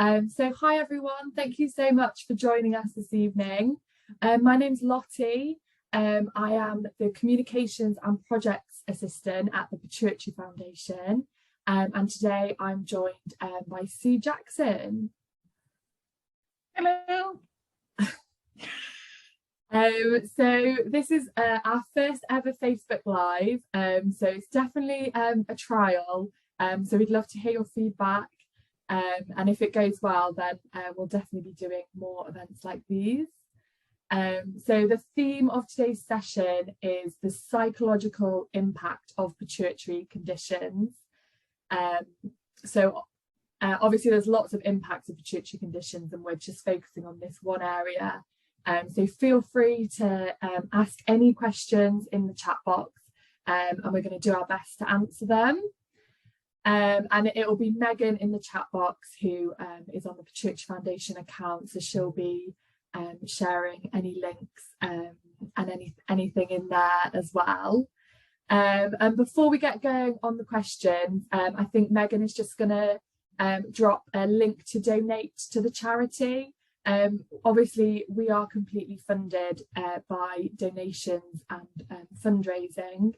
So hi everyone, thank you so much for joining us this evening. My name's Lottie. I am the Communications and Projects Assistant at the Pituitary Foundation, and today I'm joined by Sue Jackson. Hello. So this is our first ever Facebook Live, so it's definitely a trial, so we'd love to hear your feedback. And if it goes well, then we'll definitely be doing more events like these. So the theme of today's session is the psychological impact of pituitary conditions. Obviously there's lots of impacts of pituitary conditions, and we're just focusing on this one area. So feel free to ask any questions in the chat box, and we're going to do our best to answer them. And it will be Megan in the chat box who is on the Pituitary Foundation account, so she'll be sharing any links and anything in there as well. And before we get going on the questions, I think Megan is just going to drop a link to donate to the charity. Obviously, we are completely funded by donations and fundraising.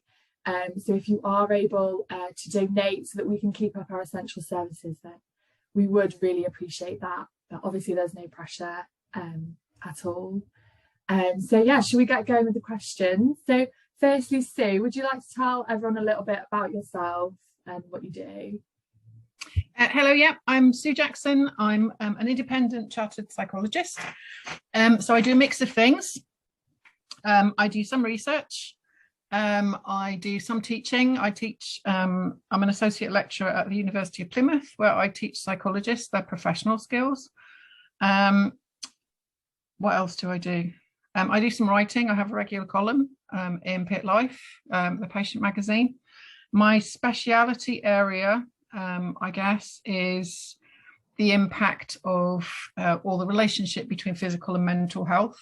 So if you are able to donate so that we can keep up our essential services, then we would really appreciate that. But obviously there's no pressure at all. So yeah, should we get going with the questions? So firstly, Sue, would you like to tell everyone a little bit about yourself and what you do? Hello, yeah, I'm Sue Jackson. I'm an independent chartered psychologist. So I do a mix of things. I do some research. I do some teaching. I'm an associate lecturer at the University of Plymouth, where I teach psychologists their professional skills. What else do? I do some writing. I have a regular column in Pit Life, the patient magazine. My speciality area, I guess, is the impact of or the relationship between physical and mental health.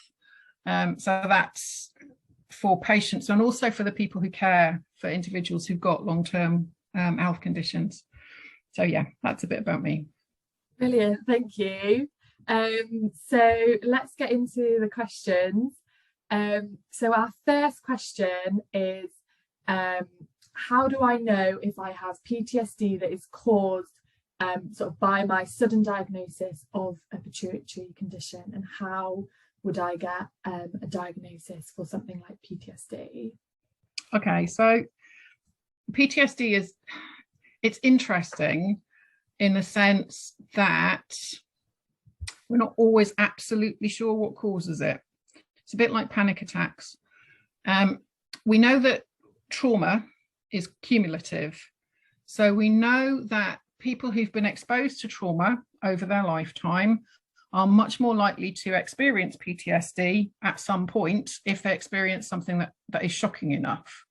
So that's for patients and also for the people who care for individuals who've got long-term health conditions. So yeah, that's a bit about me. Brilliant, thank you. So let's get into the questions. So our first question is, how do I know if I have PTSD that is caused sort of by my sudden diagnosis of a pituitary condition, and how would I get a diagnosis for something like PTSD? Okay, so PTSD it's interesting in the sense that we're not always absolutely sure what causes it. It's a bit like panic attacks. We know that trauma is cumulative. So we know that people who've been exposed to trauma over their lifetime are much more likely to experience PTSD at some point if they experience something that is shocking enough.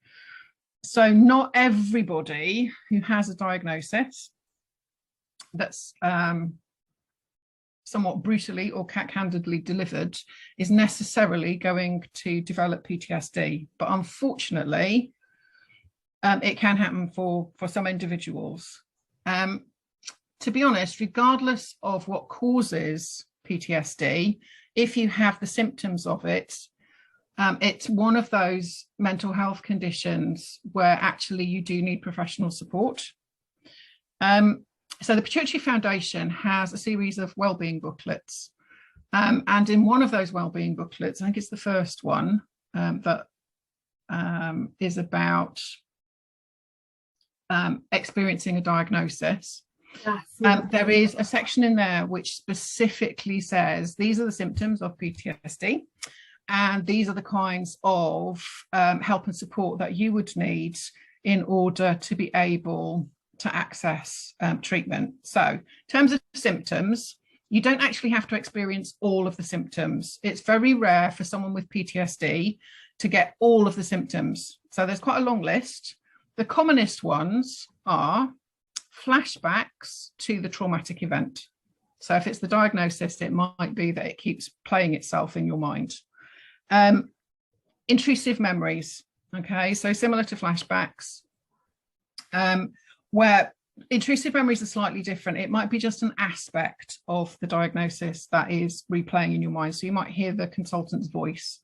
So not everybody who has a diagnosis that's somewhat brutally or candidly delivered is necessarily going to develop PTSD. But unfortunately, it can happen for some individuals. To be honest, regardless of what causes PTSD, if you have the symptoms of it, it's one of those mental health conditions where actually you do need professional support. So the Pituitary Foundation has a series of wellbeing booklets. And in one of those wellbeing booklets, I think it's the first one that is about experiencing a diagnosis. Yes, there is a section in there which specifically says these are the symptoms of PTSD, and these are the kinds of help and support that you would need in order to be able to access treatment. So in terms of symptoms, you don't actually have to experience all of the symptoms. It's very rare for someone with PTSD to get all of the symptoms. So there's quite a long list. The commonest ones are flashbacks to the traumatic event. So if it's the diagnosis, it might be that it keeps playing itself in your mind. Intrusive memories, okay, so similar to flashbacks, where intrusive memories are slightly different. It might be just an aspect of the diagnosis that is replaying in your mind. So you might hear the consultant's voice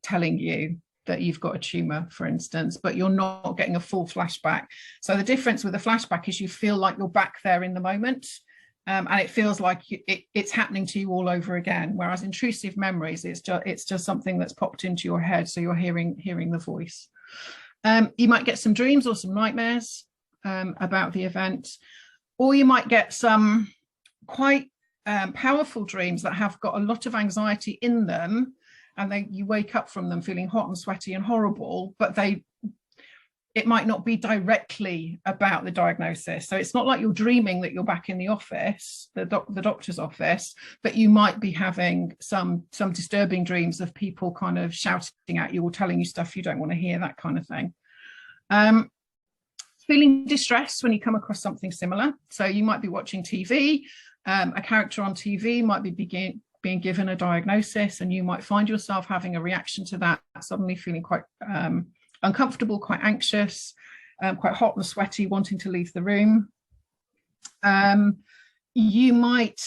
telling you that you've got a tumour, for instance, but you're not getting a full flashback. So the difference with a flashback is you feel like you're back there in the moment, and it feels like it's happening to you all over again. Whereas intrusive memories, it's just something that's popped into your head, so you're hearing the voice. You might get some dreams or some nightmares about the event, or you might get some quite powerful dreams that have got a lot of anxiety in them, and you wake up from them feeling hot and sweaty and horrible, but it might not be directly about the diagnosis. So it's not like you're dreaming that you're back in the office, the doctor's office, but you might be having some disturbing dreams of people kind of shouting at you or telling you stuff you don't want to hear, that kind of thing. Feeling distressed when you come across something similar. So you might be watching TV, a character on TV might be being given a diagnosis, and you might find yourself having a reaction to that, suddenly feeling quite uncomfortable, quite anxious, quite hot and sweaty, wanting to leave the room. You might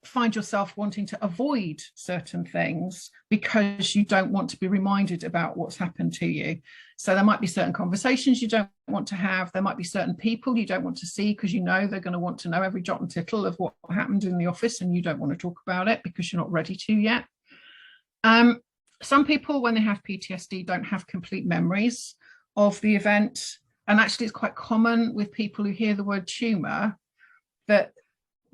find yourself wanting to avoid certain things because you don't want to be reminded about what's happened to you. So there might be certain conversations you don't want to have. There might be certain people you don't want to see because you know they're going to want to know every jot and tittle of what happened in the office, and you don't want to talk about it because you're not ready to yet. Some people, when they have PTSD, don't have complete memories of the event. And actually, it's quite common with people who hear the word tumour that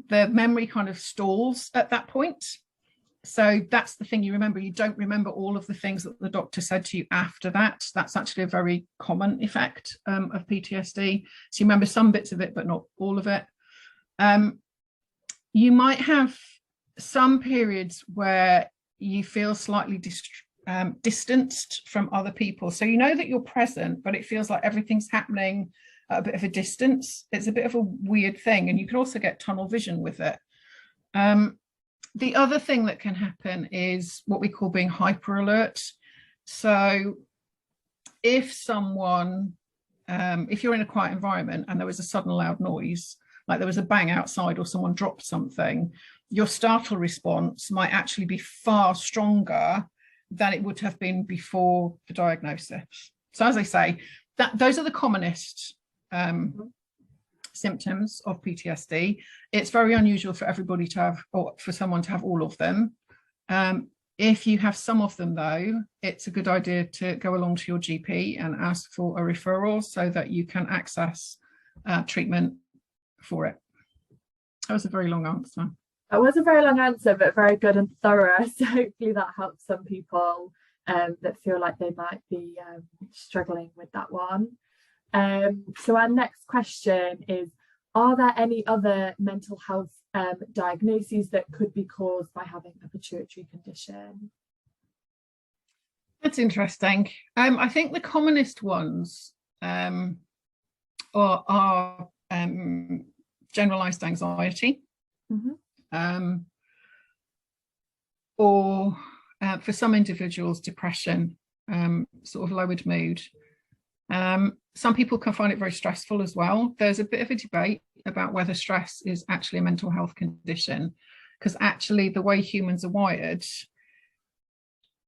the memory kind of stalls at that point. So that's the thing you remember. You don't remember all of the things that the doctor said to you after that. That's actually a very common effect of PTSD. So you remember some bits of it, but not all of it. You might have some periods where you feel slightly distanced from other people. So you know that you're present, but it feels like everything's happening at a bit of a distance. It's a bit of a weird thing, and you can also get tunnel vision with it. The other thing that can happen is what we call being hyper alert. So if someone, if you're in a quiet environment and there was a sudden loud noise, like there was a bang outside or someone dropped something, your startle response might actually be far stronger than it would have been before the diagnosis. So as I say, those are the commonest symptoms of PTSD. It's very unusual for everybody to have, or for someone to have all of them. If you have some of them, though, it's a good idea to go along to your GP and ask for a referral so that you can access treatment for it. That was a very long answer. That was a very long answer, but very good and thorough. So hopefully that helps some people that feel like they might be struggling with that one. So our next question is, are there any other mental health diagnoses that could be caused by having a pituitary condition? That's interesting. I think the commonest ones are generalized anxiety, or for some individuals, depression, sort of lowered mood. Some people can find it very stressful as well. There's a bit of a debate about whether stress is actually a mental health condition, because actually the way humans are wired,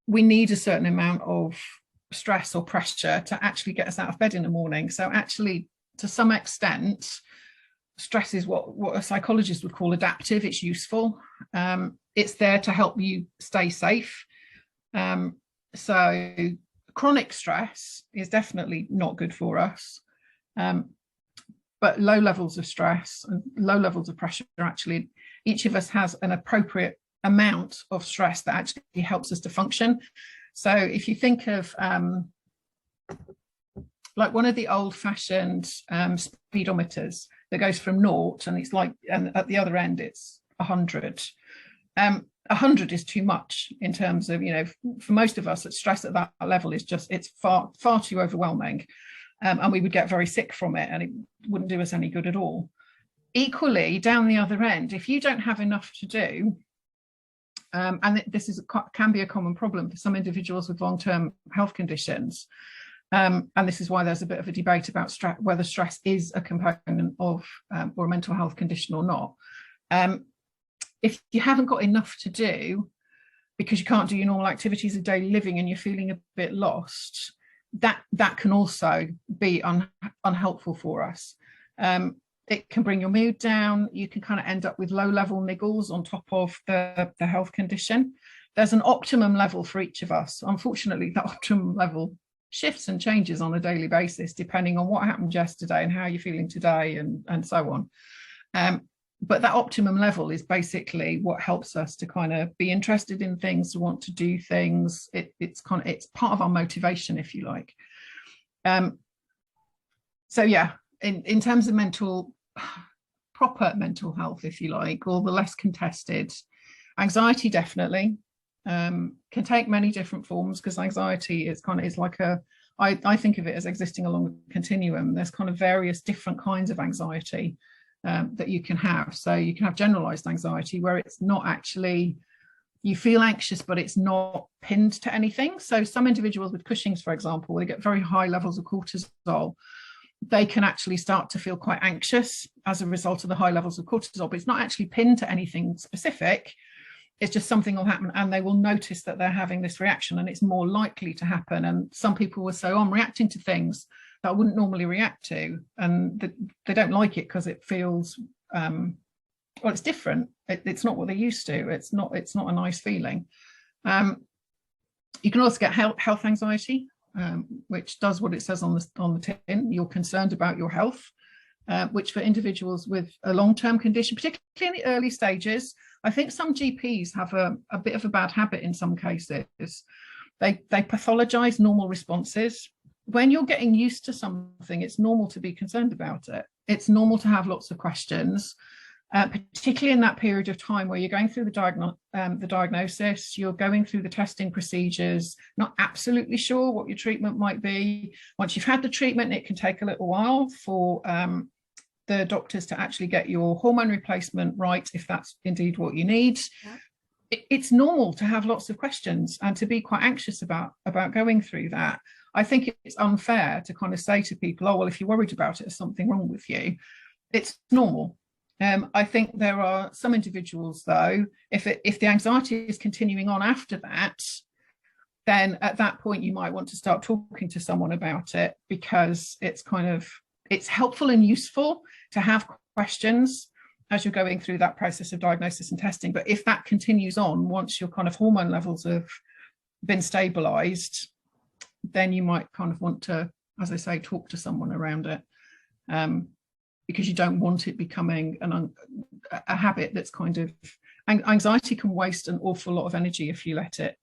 we need a certain amount of stress or pressure to actually get us out of bed in the morning. So actually, to some extent, stress is what a psychologist would call adaptive. It's useful. It's there to help you stay safe. So chronic stress is definitely not good for us. But low levels of stress and low levels of pressure are actually, each of us has an appropriate amount of stress that actually helps us to function. So if you think of like one of the old-fashioned speedometers that goes from 0 and it's like, and at the other end it's 100. 100 is too much in terms of, you know, for most of us, stress at that level is just, it's far too overwhelming, and we would get very sick from it, and it wouldn't do us any good at all. Equally, down the other end, if you don't have enough to do, and this can be a common problem for some individuals with long-term health conditions, And this is why there's a bit of a debate about whether stress is a component of or a mental health condition or not. If you haven't got enough to do because you can't do your normal activities of daily living and you're feeling a bit lost, that can also be unhelpful for us. It can bring your mood down. You can kind of end up with low-level niggles on top of the health condition. There's an optimum level for each of us. Unfortunately, that optimum level shifts and changes on a daily basis depending on what happened yesterday and how you're feeling today and so on. But that optimum level is basically what helps us to kind of be interested in things, to want to do things. It's part of our motivation, if you like. So yeah, in terms of proper mental health, if you like, or the less contested, anxiety definitely can take many different forms, because anxiety is like I think of it as existing along a continuum. There's kind of various different kinds of anxiety that you can have. So you can have generalized anxiety, where it's not actually, you feel anxious, but it's not pinned to anything. So some individuals with Cushing's, for example, they get very high levels of cortisol. They can actually start to feel quite anxious as a result of the high levels of cortisol, but it's not actually pinned to anything specific. It's just something will happen and they will notice that they're having this reaction, and it's more likely to happen. And some people will say, oh, I'm reacting to things that I wouldn't normally react to, and they don't like it because it feels well, it's different. It's not what they're used to. It's not a nice feeling. You can also get health anxiety, which does what it says on the tin. You're concerned about your health, which for individuals with a long-term condition, particularly in the early stages, I think some GPs have a bit of a bad habit in some cases. They pathologize normal responses. When you're getting used to something, it's normal to be concerned about it. It's normal to have lots of questions, particularly in that period of time where you're going through the diagnosis, you're going through the testing procedures, not absolutely sure what your treatment might be. Once you've had the treatment, it can take a little while for the doctors to actually get your hormone replacement right, if that's indeed what you need. Yeah. It's normal to have lots of questions and to be quite anxious about going through that. I think it's unfair to kind of say to people, oh, well, if you're worried about it, there's something wrong with you. It's normal. I think there are some individuals, though, if the anxiety is continuing on after that, then at that point you might want to start talking to someone about it, because it's helpful and useful to have questions as you're going through that process of diagnosis and testing. But if that continues on, once your kind of hormone levels have been stabilized, then you might kind of want to, as I say, talk to someone around it, because you don't want it becoming a habit that's kind of, anxiety can waste an awful lot of energy if you let it.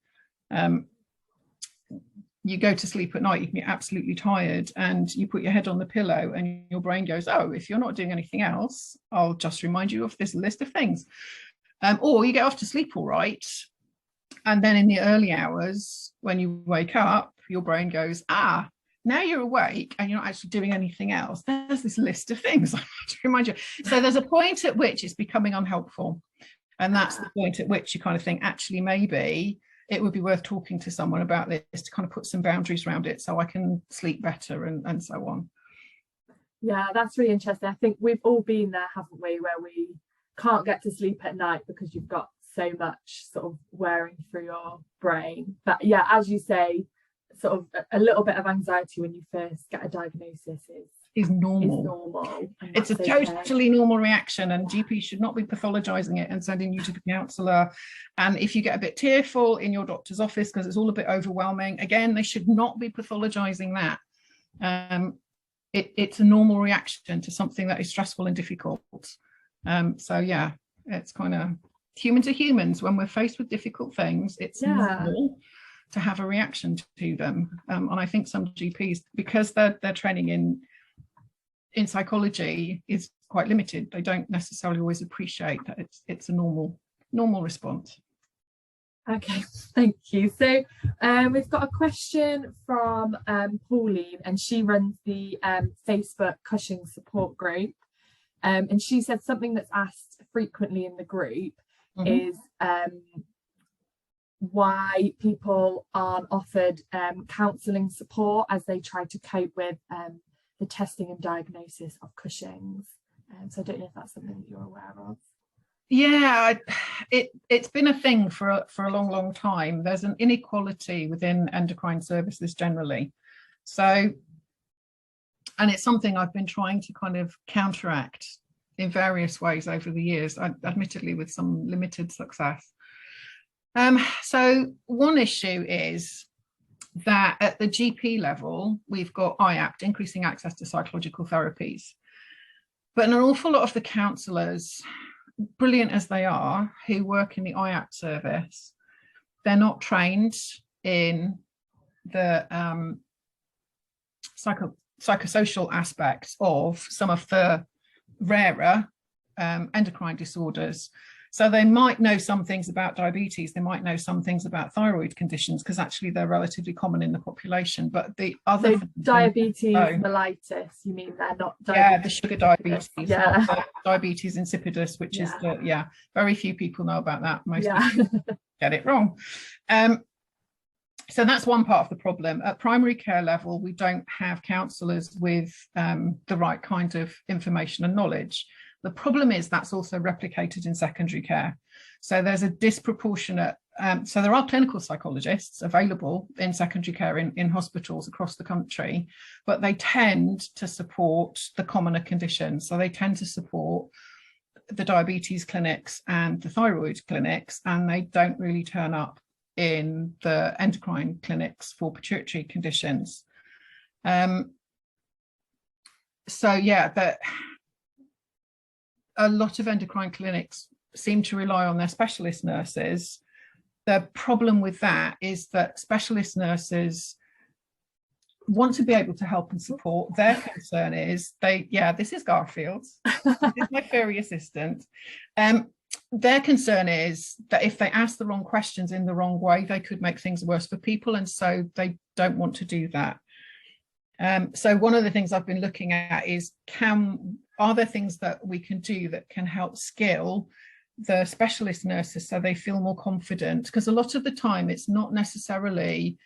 You go to sleep at night, you can be absolutely tired, and you put your head on the pillow and your brain goes, oh, if you're not doing anything else, I'll just remind you of this list of things. Or you get off to sleep all right, and then in the early hours when you wake up, your brain goes, now you're awake and you're not actually doing anything else. There's this list of things I have to remind you. So there's a point at which it's becoming unhelpful. And that's the point at which you kind of think, actually, maybe it would be worth talking to someone about this to kind of put some boundaries around it so I can sleep better and so on. Yeah, that's really interesting. I think we've all been there, haven't we, where we can't get to sleep at night because you've got so much sort of wearing through your brain. But yeah, as you say, sort of a little bit of anxiety when you first get a diagnosis is normal. It's a totally normal reaction, and GPs should not be pathologizing it and sending you to the counsellor. And if you get a bit tearful in your doctor's office because it's all a bit overwhelming, again, they should not be pathologizing that. It's a normal reaction to something that is stressful and difficult. So yeah, it's kind of human to humans. When we're faced with difficult things, it's normal to have a reaction to them. And I think some GPs, because their training in psychology is quite limited, they don't necessarily always appreciate that it's a normal response. Okay, thank you. So we've got a question from Pauline, and she runs the Facebook Cushing support group. And she said something that's asked frequently in the group is why people aren't offered counselling support as they try to cope with the testing and diagnosis of Cushing's. So I don't know if that's something that you're aware of. Yeah, it's been a thing for a long time. There's an inequality within endocrine services generally. So, and it's something I've been trying to kind of counteract in various ways over the years, admittedly with some limited success. So one issue is that at the GP level, we've got IAPT, increasing access to psychological therapies. But an awful lot of the counsellors, brilliant as they are, who work in the IAPT service, they're not trained in the psychosocial aspects of some of the rarer endocrine disorders. So they might know some things about diabetes, they might know some things about thyroid conditions, because actually they're relatively common in the population. But the other diabetes mellitus, you mean they're not diabetes? Yeah, the sugar diabetes, not the diabetes insipidus, which is the, very few people know about that. Most people get it wrong. So that's one part of the problem. At primary care level, we don't have counsellors with the right kind of information and knowledge. The problem is that's also replicated in secondary care. So there's a disproportionate, so there are clinical psychologists available in secondary care in hospitals across the country, but they tend to support the commoner conditions. So they tend to support the diabetes clinics and the thyroid clinics, and they don't really turn up in the endocrine clinics for pituitary conditions. So yeah, a lot of endocrine clinics seem to rely on their specialist nurses. The problem with that is that specialist nurses want to be able to help and support. Their concern is this is Garfield, this is my furry assistant. Their concern is that if they ask the wrong questions in the wrong way, they could make things worse for people, and so they don't want to do that. So one of the things I've been looking at is, are there things that we can do that can help skill the specialist nurses so they feel more confident? Because a lot of the time it's not necessarily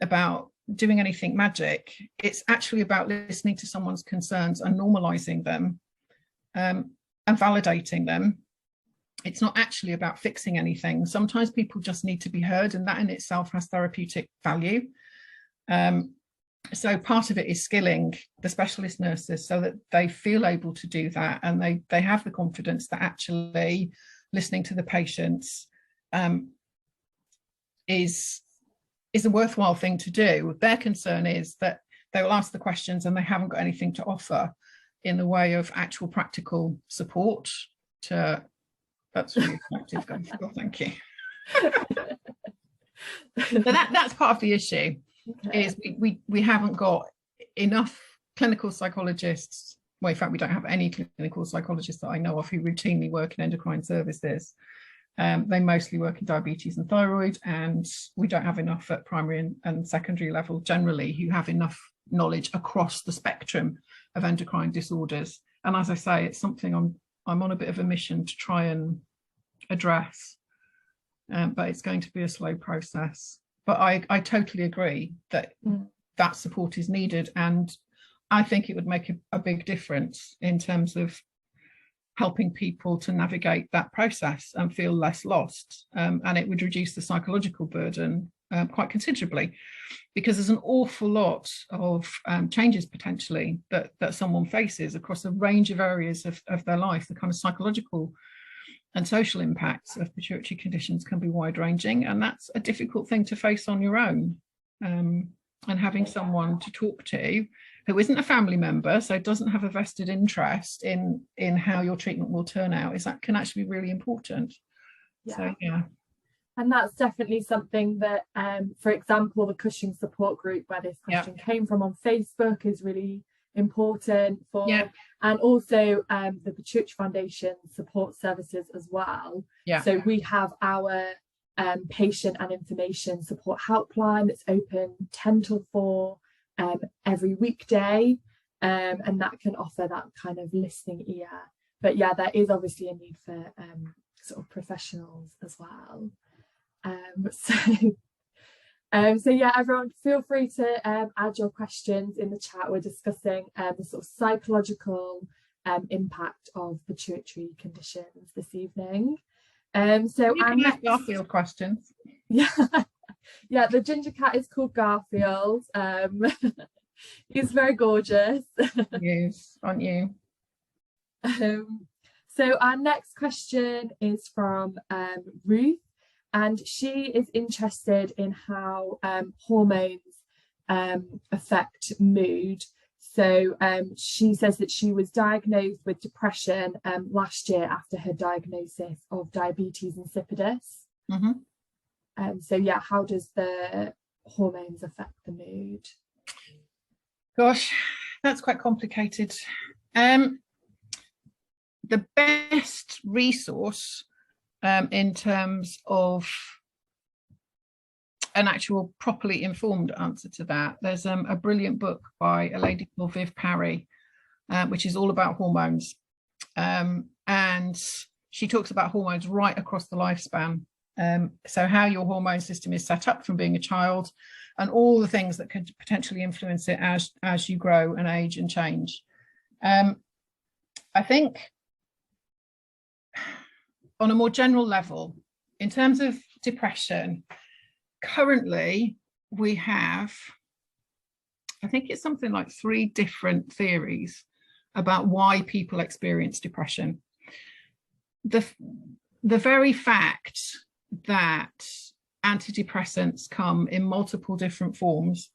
about doing anything magic. It's actually about listening to someone's concerns and normalizing them and validating them. It's not actually about fixing anything. Sometimes people just need to be heard, and that in itself has therapeutic value. So part of it is skilling the specialist nurses so that they feel able to do that, and they have the confidence that actually listening to the patients is a worthwhile thing to do. Their concern is that they will ask the questions and they haven't got anything to offer in the way of actual practical support to. That's really attractive. Oh, thank you. So that's part of the issue. Okay. Is we haven't got enough clinical psychologists. Well, in fact, we don't have any clinical psychologists that I know of who routinely work in endocrine services. They mostly work in diabetes and thyroid, and we don't have enough at primary and secondary level generally who have enough knowledge across the spectrum of endocrine disorders. And as I say, it's something I'm on a bit of a mission to try and address, but it's going to be a slow process. But I totally agree that that support is needed, and I think it would make a big difference in terms of helping people to navigate that process and feel less lost, and it would reduce the psychological burden quite considerably, because there's an awful lot of changes potentially that someone faces across a range of areas of their life. The kind of psychological and social impacts of pituitary conditions can be wide-ranging, and that's a difficult thing to face on your own. And having someone to talk to who isn't a family member, so doesn't have a vested interest in how your treatment will turn out, can actually be really important. So yeah. And that's definitely something that, for example, the Cushing support group where this question came from on Facebook is really important for, and also the Pituitary Foundation support services as well. So we have our patient and information support helpline that's open 10 till 4 every weekday, and that can offer that kind of listening ear. But there is obviously a need for sort of professionals as well. So so yeah, everyone feel free to add your questions in the chat. We're discussing the sort of psychological impact of pituitary conditions this evening. So you can ask Garfield questions. Yeah, yeah, the ginger cat is called Garfield. He's very gorgeous. Yes, aren't you? So our next question is from Ruth, and she is interested in how hormones affect mood. So she says that she was diagnosed with depression last year after her diagnosis of diabetes insipidus. So yeah, how does the hormones affect the mood? Gosh, that's quite complicated. The best resource in terms of an actual properly informed answer to that, there's a brilliant book by a lady called Viv Parry, which is all about hormones. And she talks about hormones right across the lifespan. So how your hormone system is set up from being a child and all the things that could potentially influence it as you grow and age and change. I think on a more general level, in terms of depression, currently we have, I think it's something like 3 different theories about why people experience depression. The very fact that antidepressants come in multiple different forms,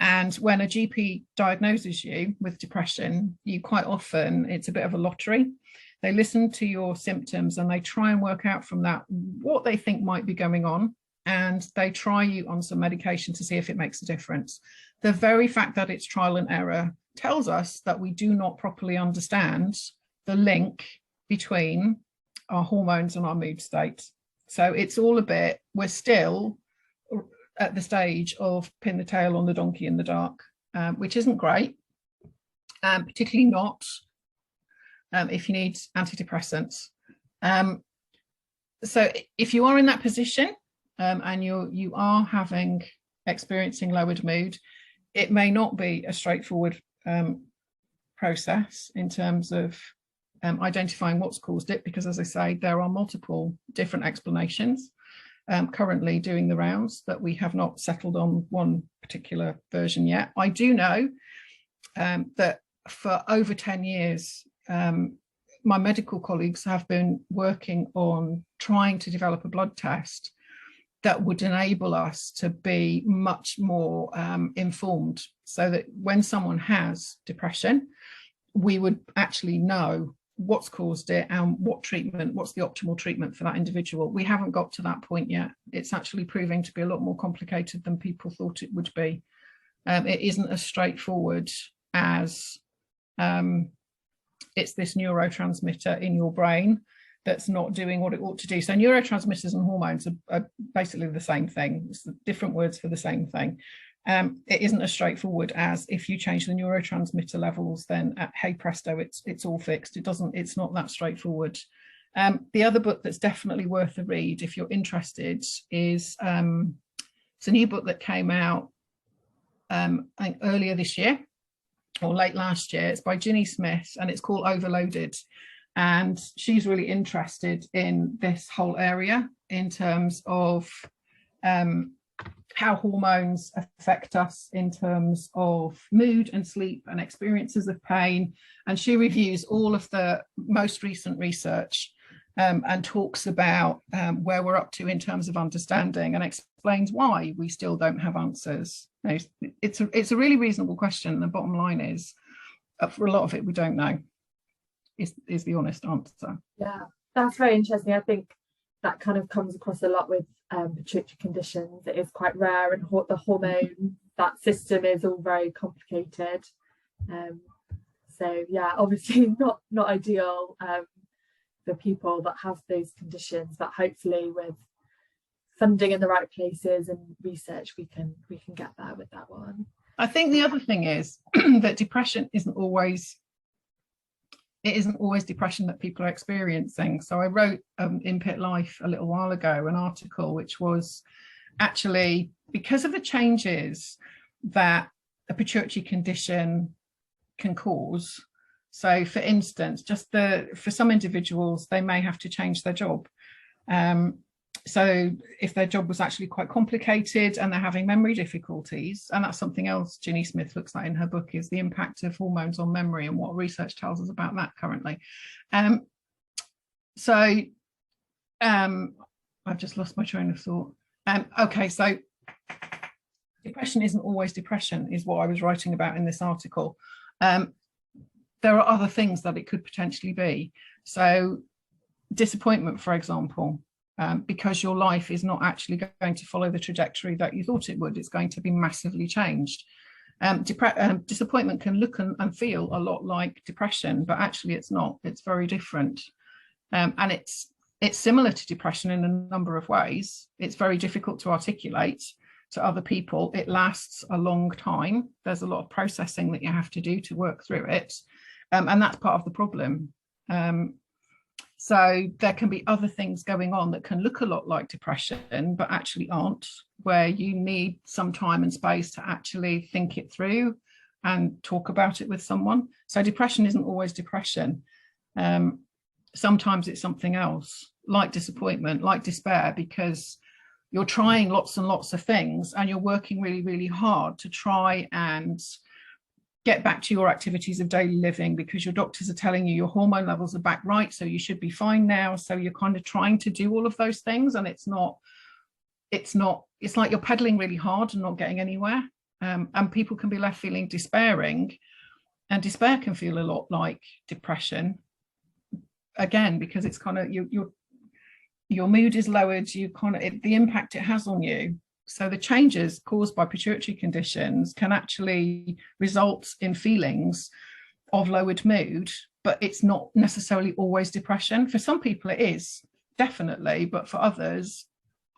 and when a GP diagnoses you with depression, you quite often, it's a bit of a lottery. They listen to your symptoms and they try and work out from that what they think might be going on, and they try you on some medication to see if it makes a difference. The very fact that it's trial and error tells us that we do not properly understand the link between our hormones and our mood state. So it's all a bit, we're still at the stage of pin the tail on the donkey in the dark, which isn't great, particularly not if you need antidepressants. So if you are in that position and you are experiencing lowered mood, it may not be a straightforward process in terms of identifying what's caused it, because as I say, there are multiple different explanations currently doing the rounds, that we have not settled on one particular version yet. I do know that for over 10 years, my medical colleagues have been working on trying to develop a blood test that would enable us to be much more informed, so that when someone has depression, we would actually know what's caused it and what's the optimal treatment for that individual. We haven't got to that point yet. It's actually proving to be a lot more complicated than people thought it would be. It isn't as straightforward as it's this neurotransmitter in your brain that's not doing what it ought to do. So neurotransmitters and hormones are basically the same thing. It's different words for the same thing. It isn't as straightforward as if you change the neurotransmitter levels, then hey presto, it's all fixed. It's not that straightforward. The other book that's definitely worth a read if you're interested is it's a new book that came out I think earlier this year or late last year. It's by Ginny Smith and it's called Overloaded. And she's really interested in this whole area in terms of how hormones affect us in terms of mood and sleep and experiences of pain. And she reviews all of the most recent research and talks about where we're up to in terms of understanding, and explains why we still don't have answers. It's a really reasonable question. The bottom line is, for a lot of it, we don't know, is the honest answer. Yeah, that's very interesting. I think that kind of comes across a lot with pituitary conditions. It is quite rare, and the hormone, that system is all very complicated. So yeah, obviously not ideal for people that have those conditions, but hopefully with funding in the right places and research, we can get there with that one. I think the other thing is that depression isn't always it isn't always depression that people are experiencing. So I wrote in Pit Life a little while ago an article which was actually because of the changes that a pituitary condition can cause. So for instance, for some individuals, they may have to change their job. So if their job was actually quite complicated and they're having memory difficulties, and that's something else Ginny Smith looks at in her book, is the impact of hormones on memory and what research tells us about that currently. I've just lost my train of thought. Okay, so depression isn't always depression, is what I was writing about in this article. There are other things that it could potentially be. So disappointment, for example, because your life is not actually going to follow the trajectory that you thought it would. It's going to be massively changed. Disappointment can look and feel a lot like depression, but actually it's not. It's very different. And it's similar to depression in a number of ways. It's very difficult to articulate to other people. It lasts a long time. There's a lot of processing that you have to do to work through it. And that's part of the problem. So there can be other things going on that can look a lot like depression, but actually aren't, where you need some time and space to actually think it through and talk about it with someone. So depression isn't always depression. Sometimes it's something else, like disappointment, like despair, because you're trying lots and lots of things and you're working really, really hard to try and get back to your activities of daily living because your doctors are telling you your hormone levels are back right, so you should be fine now. So you're kind of trying to do all of those things, and it's like you're pedaling really hard and not getting anywhere. And people can be left feeling despairing, and despair can feel a lot like depression, again, because it's kind of your mood is lowered, the impact it has on you. So the changes caused by pituitary conditions can actually result in feelings of lowered mood, but it's not necessarily always depression. For some people it is, definitely, but for others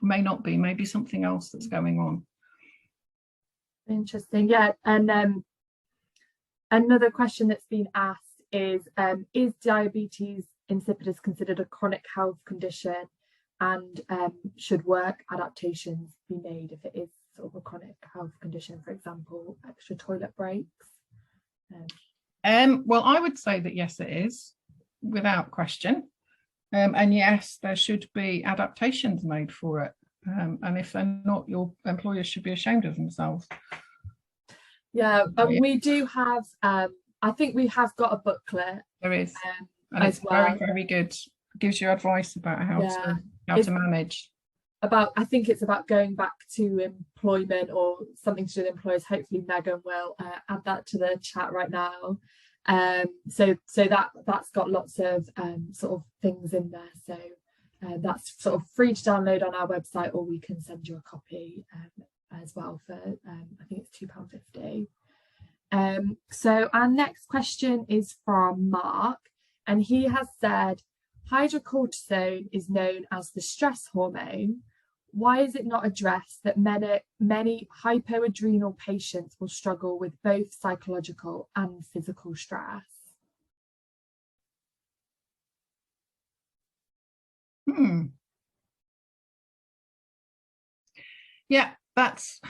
may not be, maybe something else that's going on. Interesting. Yeah. And another question that's been asked is diabetes insipidus considered a chronic health condition, and should work adaptations be made if it is sort of a chronic health condition, for example, extra toilet breaks? Well, I would say that yes, it is, without question. And yes, there should be adaptations made for it. And if they're not, your employers should be ashamed of themselves. Yeah, we do have, I think we have got a booklet. There is, and it's very, very good. It gives you advice about how to manage. I think it's about going back to employment or something to do with employers. Hopefully Megan will add that to the chat right now. So that's got lots of sort of things in there. So that's sort of free to download on our website, or we can send you a copy as well for I think it's £2.50. So our next question is from Mark, and he has said, hydrocortisone is known as the stress hormone. Why is it not addressed that many hypoadrenal patients will struggle with both psychological and physical stress? Yeah, that's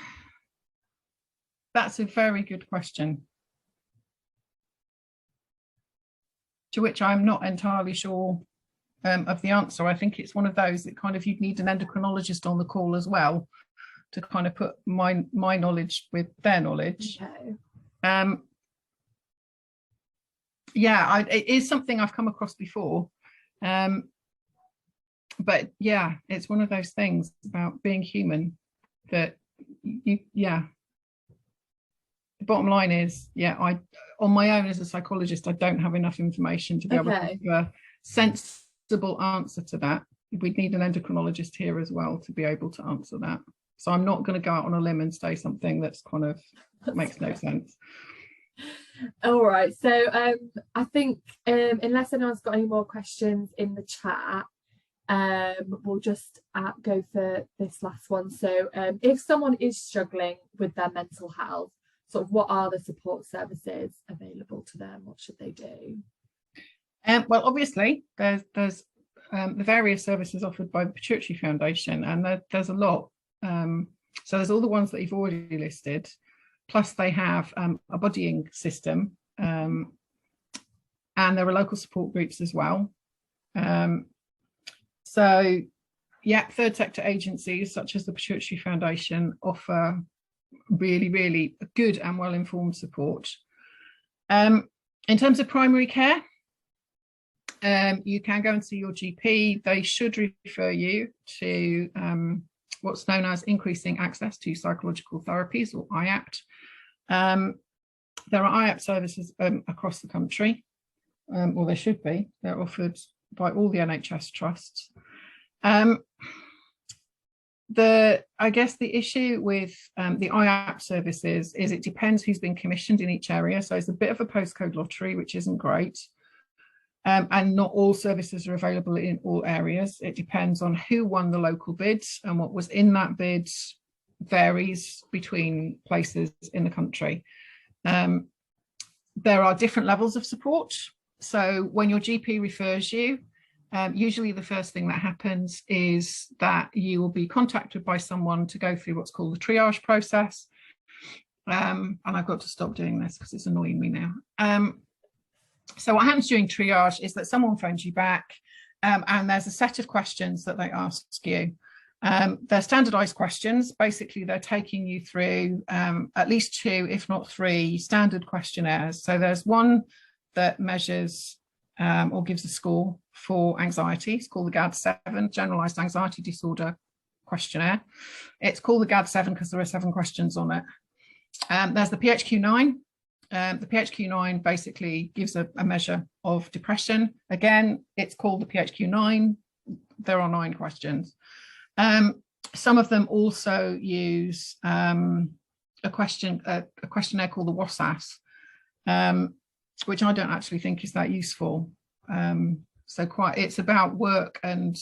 a very good question, to which I'm not entirely sure of the answer. I think it's one of those that kind of you'd need an endocrinologist on the call as well to kind of put my knowledge with their knowledge. Okay. Yeah, it is something I've come across before. But yeah, it's one of those things about being human that the bottom line is, I on my own as a psychologist, I don't have enough information to be able to give a sensible answer to that. We'd need an endocrinologist here as well to be able to answer that. So I'm not going to go out on a limb and say something that's kind of makes no sense. All right, so I think unless anyone's got any more questions in the chat, we'll just go for this last one. So if someone is struggling with their mental health, sort of what are the support services available to them? What should they do? Well, obviously, there's the various services offered by the Pituitary Foundation, and there's a lot. So there's all the ones that you've already listed, plus they have a buddying system, and there are local support groups as well. So, yeah, third sector agencies such as the Pituitary Foundation offer really, really good and well-informed support. In terms of primary care, you can go and see your GP. They should refer you to what's known as increasing access to psychological therapies, or IAPT. There are IAPT services across the country, or there should be. They're offered by all the NHS trusts. I guess the issue with the IAPT services is it depends who's been commissioned in each area. So it's a bit of a postcode lottery, which isn't great. And not all services are available in all areas. It depends on who won the local bid, and what was in that bid varies between places in the country. There are different levels of support. So when your GP refers you, usually the first thing that happens is that you will be contacted by someone to go through what's called the triage process. And I've got to stop doing this because it's annoying me now. So what happens during triage is that someone phones you back, and there's a set of questions that they ask you. They're standardized questions. Basically, they're taking you through at least 2, if not 3, standard questionnaires. So there's one that measures or gives a score for anxiety. It's called the GAD-7, Generalized Anxiety Disorder Questionnaire. It's called the GAD-7 because there are 7 questions on it. There's the PHQ-9. The PHQ-9 basically gives a measure of depression. Again, it's called the PHQ-9. There are 9 questions. Some of them also use a questionnaire called the WASAS, which I don't actually think is that useful. So it's about work and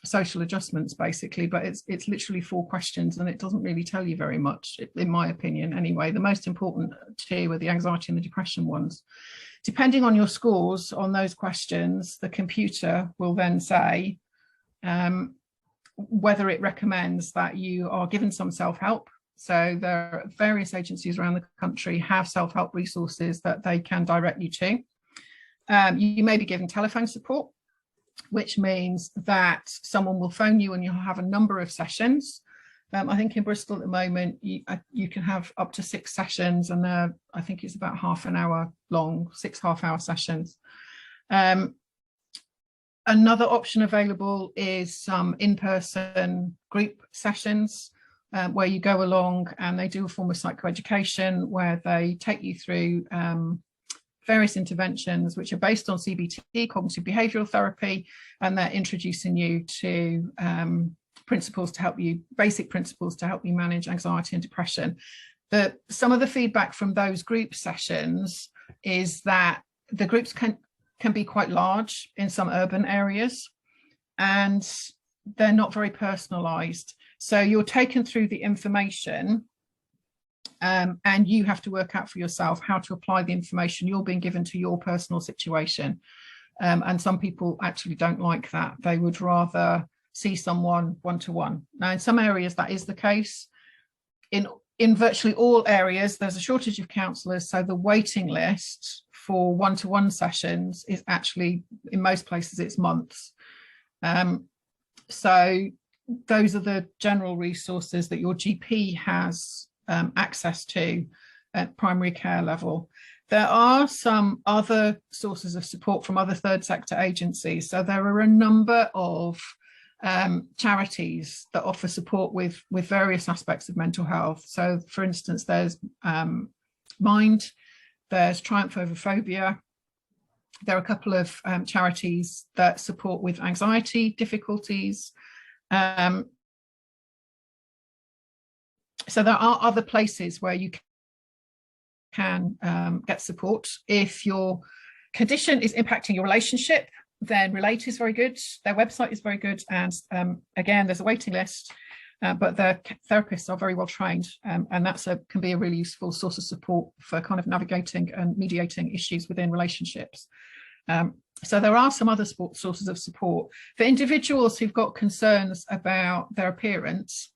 social adjustments basically, but it's literally 4 questions, and it doesn't really tell you very much, in my opinion anyway. The most important 2 are the anxiety and the depression ones. Depending on your scores on those questions, the computer will then say whether it recommends that you are given some self-help. So there are various agencies around the country have self-help resources that they can direct you to. You may be given telephone support, which means that someone will phone you and you'll have a number of sessions. I think in Bristol at the moment, you can have up to 6 sessions, and I think it's about half an hour long, 6 half-hour sessions. Another option available is some in-person group sessions where you go along and they do a form of psychoeducation where they take you through various interventions which are based on CBT, cognitive behavioural therapy, and they're introducing you to principles to help you, basic principles to help you manage anxiety and depression. Some of the feedback from those group sessions is that the groups can be quite large in some urban areas, and they're not very personalised. So you're taken through the information, and you have to work out for yourself how to apply the information you're being given to your personal situation. And some people actually don't like that. They would rather see someone one-to-one. Now, in some areas that is the case. In virtually all areas, there's a shortage of counsellors, so the waiting list for one-to-one sessions is actually, in most places, it's months. So those are the general resources that your GP has access to at primary care level. There are some other sources of support from other third sector agencies. So there are a number of charities that offer support with various aspects of mental health. So for instance, there's Mind, there's Triumph Over Phobia. There are a couple of charities that support with anxiety difficulties. So there are other places where you can get support. If your condition is impacting your relationship, then Relate is very good. Their website is very good. And again, there's a waiting list. but their therapists are very well trained, and that's can be a really useful source of support for kind of navigating and mediating issues within relationships. So there are some other sources of support for individuals who've got concerns about their appearance.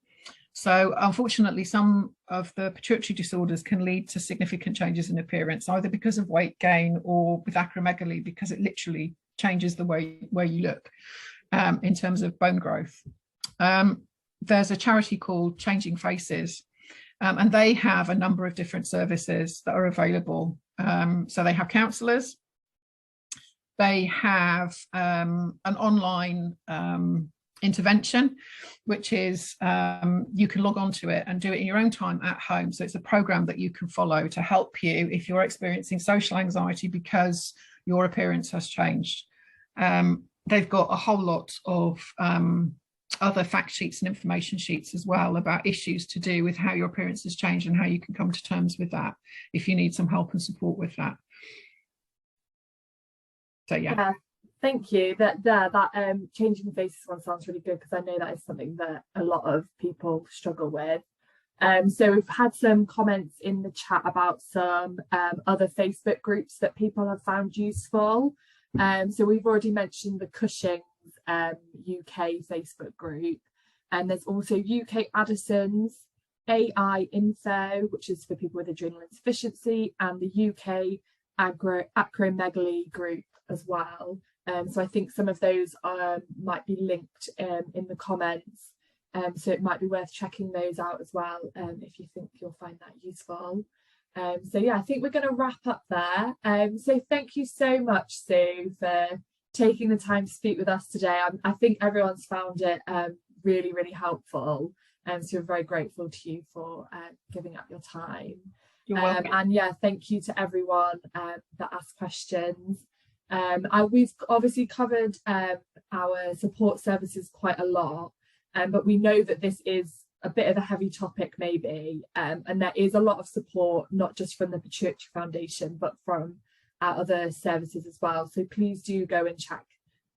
So unfortunately, some of the pituitary disorders can lead to significant changes in appearance, either because of weight gain or with acromegaly, because it literally changes the way you look in terms of bone growth. There's a charity called Changing Faces, and they have a number of different services that are available. So they have counsellors, they have an online intervention, which is you can log on to it and do it in your own time at home. So it's a program that you can follow to help you if you're experiencing social anxiety because your appearance has changed. They've got a whole lot of other fact sheets and information sheets as well about issues to do with how your appearance has changed and how you can come to terms with that if you need some help and support with that. So yeah. Thank you. That Changing Faces one sounds really good, because I know that is something that a lot of people struggle with. So we've had some comments in the chat about some other Facebook groups that people have found useful. So we've already mentioned the Cushing's UK Facebook group, and there's also UK Addison's AI Info, which is for people with adrenal insufficiency, and the UK acromegaly group as well. So I think some of those might be linked in the comments, so it might be worth checking those out as well if you think you'll find that useful. So yeah, I think we're going to wrap up there. So thank you so much, Sue, for taking the time to speak with us today. I think everyone's found it really, really helpful, so we're very grateful to you for giving up your time. You're welcome. And yeah, thank you to everyone that asked questions. We've obviously covered our support services quite a lot, but we know that this is a bit of a heavy topic maybe, and there is a lot of support, not just from the Pituitary Foundation, but from our other services as well. So please do go and check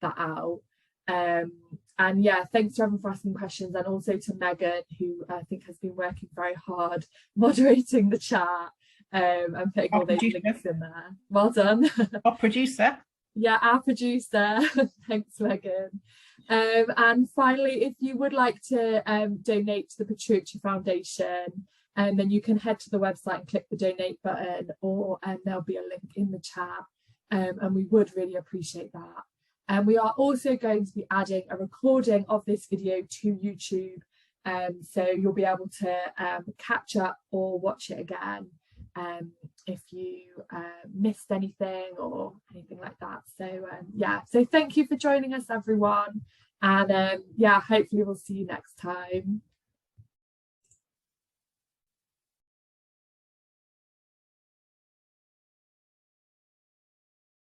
that out. And yeah, thanks to everyone for asking questions, and also to Megan, who I think has been working very hard moderating the chat. And putting all those links in there. Well done. Our producer. Yeah, our producer. Thanks, Megan. And finally, if you would like to donate to the Pituitary Foundation, then you can head to the website and click the donate button, or there'll be a link in the chat, and we would really appreciate that. And we are also going to be adding a recording of this video to YouTube, so you'll be able to catch up or watch it again if you missed anything or anything like that. So yeah, so thank you for joining us, everyone, and yeah, hopefully we'll see you next time.